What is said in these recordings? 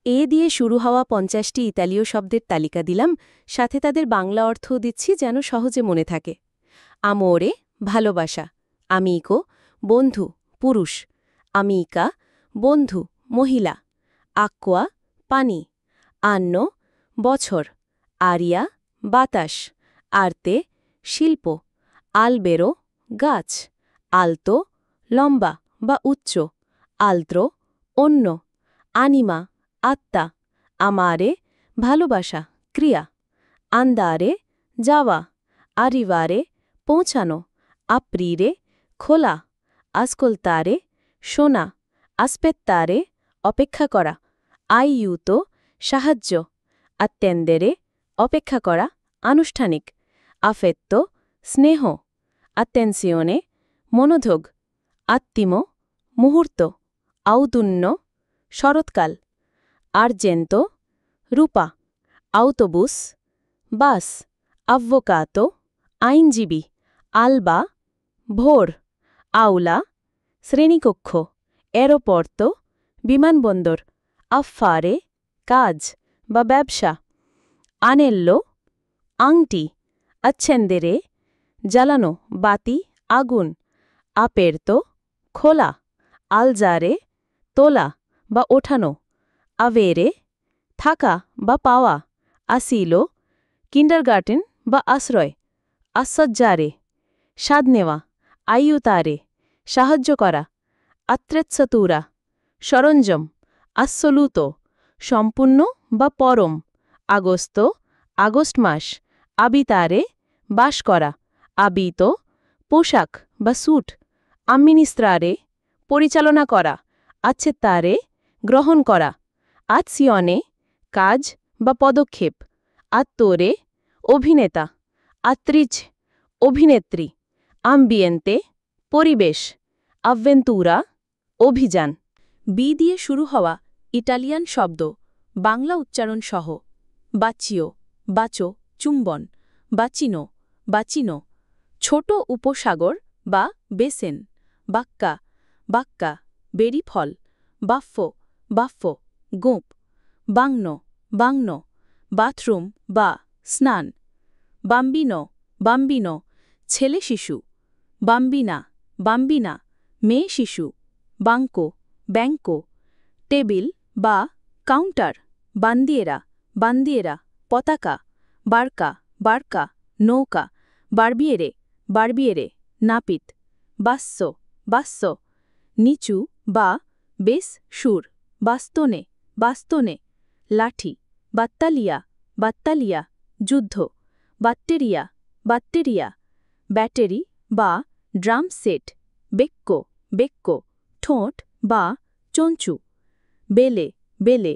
এ দিয়ে শুরু হওয়া ৫০টি ইতালীয় শব্দের তালিকা দিলাম, সাথে তাদের বাংলা অর্থও দিচ্ছি যেন সহজে মনে থাকে। আমোরে ভালোবাসা, আমিকো বন্ধু পুরুষ, আমিকা বন্ধু মহিলা, আক্কোয়া পানি, আন্ন বছর, আরিয়া বাতাস, আর্তে শিল্প, আলবেরো গাছ, আলতো লম্বা বা উচ্চ, আলত্রো অন্য, আনিমা আত্মা, আমারে ভালোবাসা ক্রিয়া, আন্দারে যাওয়া, আরিভারে পৌঁছানো, আপ্রিরে খোলা, আসকোলতারে শোনা, আসপেত্তারে অপেক্ষা করা, আইউতো সাহায্য, আত্তেন্দেরে অপেক্ষা করা আনুষ্ঠানিক, আফেত্তো স্নেহ, আত্তেনসিওনে মনোযোগ, আত্মিমো মুহূর্ত, আউতুন্ন শরৎকাল, আর্জেন্তো রূপা, আউটোবুস বাস, আভ্যোকাতো আইনজীবী, আলবা ভোর, আউলা শ্রেণীকক্ষ, এরোপর্তো বিমানবন্দর, আফারে কাজ বা ব্যবসা, আনেল্লো আংটি, আচ্ছেন্দেরে জ্বালানো বাতি আগুন, আपेर्तो খোলা, আলজারে তোলা বা ওঠানো, আভেরে থাকা বা পাওয়া, আসিলো কিন্ডারগার্টেন বা আশ্রয়, আসাজ্জারে স্বাদ নেওয়া, আইউতারে সাহায্য করা, আত্রেৎসতুরা সরঞ্জম, আসসোলুতো সম্পূর্ণ বা পরম, আগস্তো আগস্ট মাস, আবিতারে বাস করা, আবিতো পোশাক বা স্যুট, আম্মিনিস্ত্রারে পরিচালনা করা, আচ্ছেত্তারে গ্রহণ করা, আৎসিয়নে কাজ বা পদক্ষেপ, আত্তোরে অভিনেতা, আত্রিচ অভিনেত্রী, আম্বিয়েন্তে পরিবেশ, আভ্যেন্তুরা অভিযান। বি দিয়ে শুরু হওয়া ইটালিয়ান শব্দ বাংলা উচ্চারণ সহ, বাচিও বাচো চুম্বন, বাচিনো বাচিনো ছোট উপসাগর বা বেসেন, বাক্কা বাক্কা বেরি ফল, বাফফো বাফফো গোঁপ, বাংনো বাংনো বাথরুম বা স্নান, বাম্বিনো বাম্বিনো ছেলে শিশু, বাম্বিনা বাম্বিনা মেয়ে শিশু, বাঙ্কো ব্যাঙ্কো টেবিল বা কাউন্টার, বান্দিয়েরা বান্দিয়েরা পতাকা, বার্কা বার্কা নৌকা, বারবিয়েরে বারবিয়েরে নাপিত, বাস্য বাস্য নিচু বা বেশ সুর, বাস্তনে বাস্তনে লাঠি, বাত্তালিয়া বাত্তালিয়া যুদ্ধ, বাত্টেরিয়া বাত্টেরিয়া ব্যাটারি বা ড্রাম সেট, বেক্ক বেক্ক ঠোঁট বা চঞ্চু, বেলে বেলে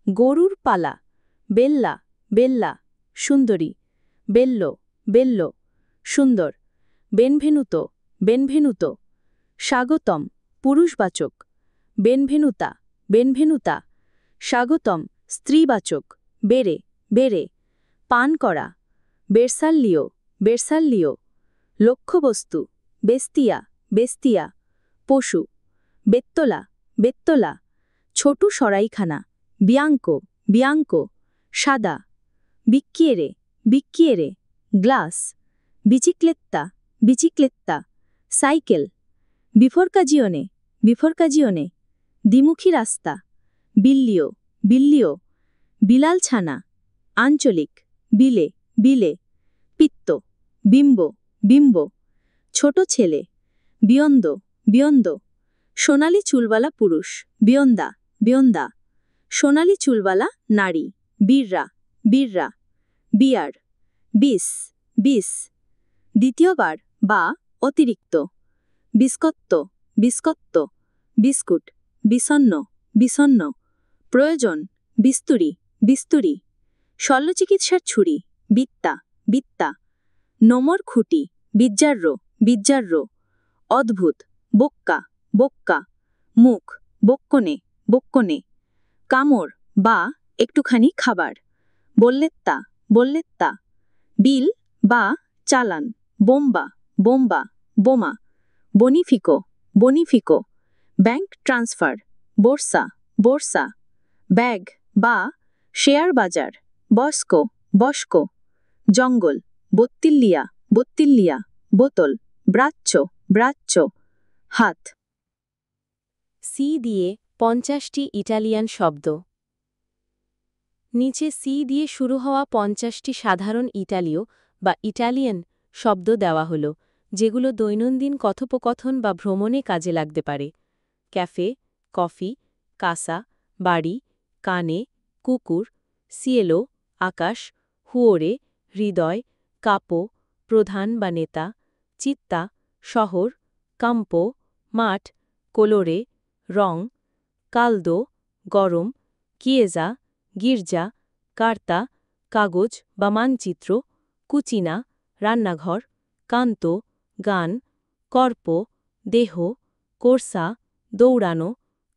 গরুর পালা, বেল্লা বেল্লা সুন্দরী, বেল্লো বেল্লো সুন্দর, বেনভেনুতো বেনভেনুতো স্বাগতম পুরুষবাচক, বেনভেনুতা বেনভেনুতা স্বাগতম স্ত্রীবাচক, বেরে বেরে পান করা, বেরসাল্লিও বেরসাল্লিও লক্ষ্যবস্তু, বেস্তিয়া বেস্তিয়া পশু, বেত্তলা বেত্তলা ছোট সরাইখানা, বিয়াঙ্কো বিয়াঙ্কো সাদা, বিক্কিয়েরে বিক্কিয়েরে গ্লাস, বিচিক্লেত্তা বিচিক্লেত্তা সাইকেল, বিফরকাজিওনে বিফরকাজিওনে দ্বিমুখী রাস্তা, বিল্লিও বিল্লিও বিলালছানা, আঞ্চলিক, বিলে বিলে পিত্ত, বিম্ব বিম্ব ছোট ছেলে, বিয়ন্দ বিয়ন্দ সোনালি চুলওয়ালা পুরুষ, বিয়ন্দা বিয়ন্দা সোনালি চুলওয়ালা নারী, বীররা বীররা বিয়ার, বিস বিস দ্বিতীয়বার বা অতিরিক্ত, বিস্কত্ত বিস্কত্ত বিস্কুট, বিষণ্ণ বিষণ্ণ প্রয়োজন, বিস্তুরি বিস্তুরি শল্যচিকিৎসার ছুরি, বিত্তা বিত্তা নোমর খুঁটি, বিজ্জার্র বিজ্জার্র অদ্ভুত, বোক্কা বোক্কা মুখ, বক্কনে বক্কনে কামড় বা একটুখানি খাবার, বললেত্তা বললেত্তা বিল বা চালান, বোম্বা বোম্বা বোমা, বনিফিকো বনিফিকো ব্যাংক ট্রান্সফার, বোর্সা বোর্সা ব্যাগ বা শেয়ার বাজার, বস্কো, বস্কো, জঙ্গল, বত্তিল্লিয়া, বত্তিল্লিয়া, বোতল, ব্রাচ্চ, ব্রাচ্চ, হাত। সি দিয়ে 50টি ইটালিয়ান শব্দ। নিচে সি দিয়ে শুরু হওয়া 50টি সাধারণ ইতালীয় বা ইটালিয়ান শব্দ দেওয়া হল, যেগুলো দৈনন্দিন কথোপকথন বা ভ্রমণে কাজে লাগতে পারে। ক্যাফে, কফি, কাসা, বাড়ি, কানে, কুকুর, সিয়েলো, আকাশ, হুয়োরে, হৃদয়, কাপো, প্রধান বা নেতা, চিত্তা, শহর, কাম্পো, মাঠ, কোলোরে, রং, কালদো, গরম, কিয়েজা, গির্জা, কার্তা, কাগজ বা মানচিত্র, কুচিনা, রান্নাঘর, কান্তো, গান, কর্প, দেহ, কোর্সা, দৌড়ানো,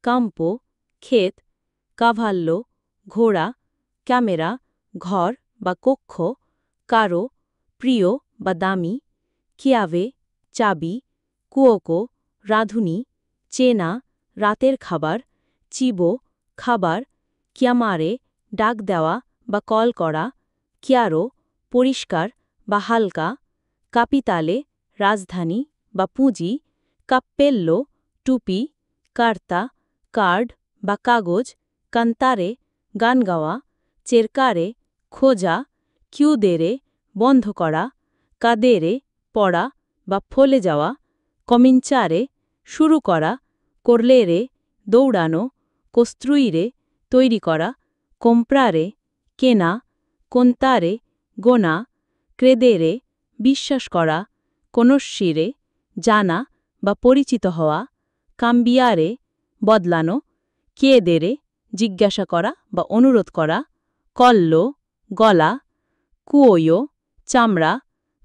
কাম্পো, ক্ষেত, কাভাল্লো, ঘোড়া, ক্যামেরা, ঘর বা কক্ষ, কারো, প্রিয় বা দামি, কিয়াভে, চাবি, কুয়োকো, রাঁধুনি, চেনা, রাতের খাবার, চিবো, খাবার, কিয়ামারে, ডাক দেওয়া বা কল করা, কিয়ারো, পরিষ্কার বা হালকা, কাপিতালে, রাজধানী বা পুঁজি, কাপ্পেল্লো, টুপি, কার্তা, কার্ড বা কাগজ, কান্তারে, গান গাওয়া, চেরকারে, খোঁজা, কিউদেরে, বন্ধ করা, কাদেরে, পড়া বা ফলে যাওয়া, কমিনচারে, শুরু করা, করলেরে, দৌড়ানো, কোস্ত্রুইরে, তৈরি করা, কোম্প্রারে, কেনা, কোন্তারে, গোনা, ক্রেদেরে, বিশ্বাস করা, কোনস্যিরে, জানা বা পরিচিত হওয়া, কাম্বিয়ারে, বদলানো, কিয়েদেরে, জিজ্ঞাসা করা বা অনুরোধ করা, কল্লো, গলা, কুয়োয়ো, চামড়া,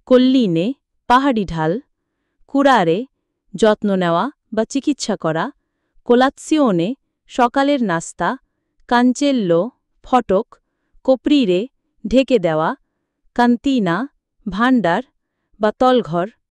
কল্লিনে, পাহাড়ি ঢাল, কুরারে, যত্ন নেওয়া বা চিকিৎসা করা, কোলাৎসিওনে, সকালের নাস্তা, কাঞ্চেল্লো, ফটক, কোপ্রিরে, ঢেকে দেওয়া, কান্তিনা, ভাণ্ডার বা তলঘর,